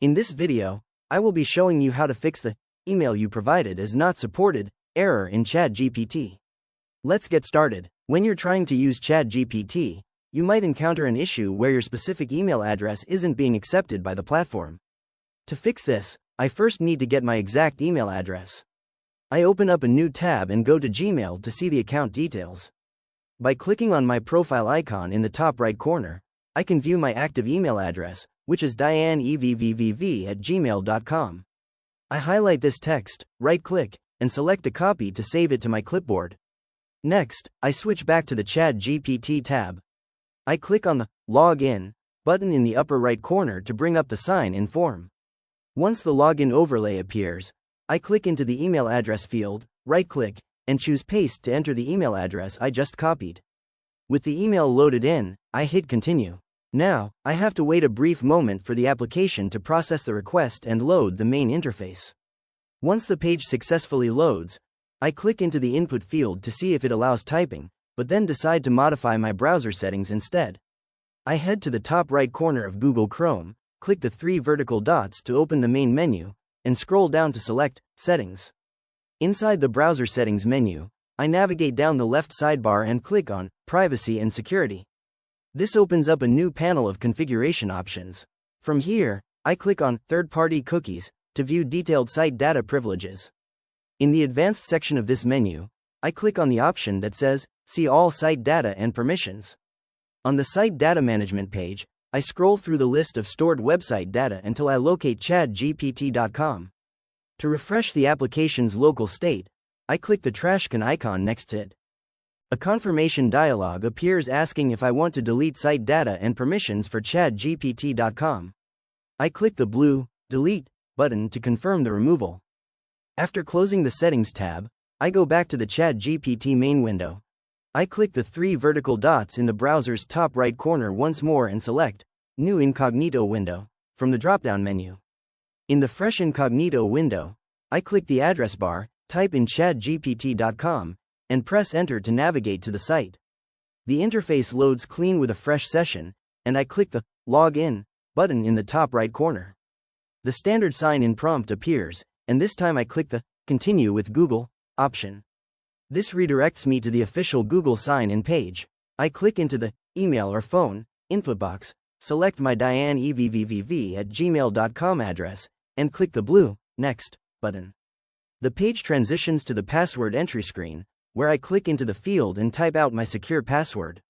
In this video, I will be showing you how to fix the email you provided is not supported error in ChatGPT. Let's get started. When you're trying to use ChatGPT, you might encounter an issue where your specific email address isn't being accepted by the platform. To fix this, I first need to get my exact email address. I open up a new tab and go to Gmail to see the account details. By clicking on my profile icon in the top right corner, I can view my active email address, which is dianevvv@gmail.com. I highlight this text, right-click, and select a copy to save it to my clipboard. Next, I switch back to the ChatGPT tab. I click on the Login button in the upper right corner to bring up the sign-in form. Once the login overlay appears, I click into the email address field, right-click, and choose Paste to enter the email address I just copied. With the email loaded in, I hit Continue. Now, I have to wait a brief moment for the application to process the request and load the main interface. Once the page successfully loads, I click into the input field to see if it allows typing, but then decide to modify my browser settings instead. I head to the top right corner of Google Chrome, click the three vertical dots to open the main menu, and scroll down to select Settings. Inside the browser settings menu, I navigate down the left sidebar and click on Privacy and Security. This opens up a new panel of configuration options. From here, I click on Third-Party Cookies to view detailed site data privileges. In the Advanced section of this menu, I click on the option that says See all site data and permissions. On the Site Data Management page, I scroll through the list of stored website data until I locate chatgpt.com. To refresh the application's local state, I click the trashcan icon next to it. A confirmation dialog appears asking if I want to delete site data and permissions for chatgpt.com. I click the blue Delete button to confirm the removal. After closing the Settings tab, I go back to the ChatGPT main window. I click the three vertical dots in the browser's top right corner once more and select New Incognito window from the drop-down menu. In the fresh incognito window, I click the address bar, type in chatgpt.com, and press Enter to navigate to the site. The interface loads clean with a fresh session, and I click the Login button in the top right corner. The standard sign-in prompt appears, and this time I click the Continue with Google option. This redirects me to the official Google sign-in page. I click into the email or phone input box, select my dianevvv@gmail.com address, and click the blue Next button. The page transitions to the password entry screen, where I click into the field and type out my secure password.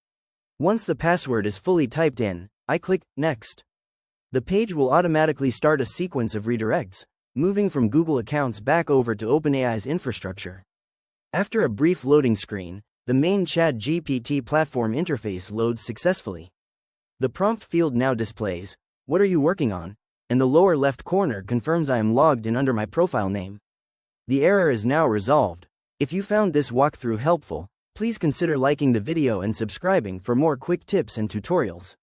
Once the password is fully typed in, I click Next. The page will automatically start a sequence of redirects, moving from Google accounts back over to OpenAI's infrastructure. After a brief loading screen, the main ChatGPT platform interface loads successfully. The prompt field now displays, "What are you working on?" and the lower left corner confirms I am logged in under my profile name. The error is now resolved. If you found this walkthrough helpful, please consider liking the video and subscribing for more quick tips and tutorials.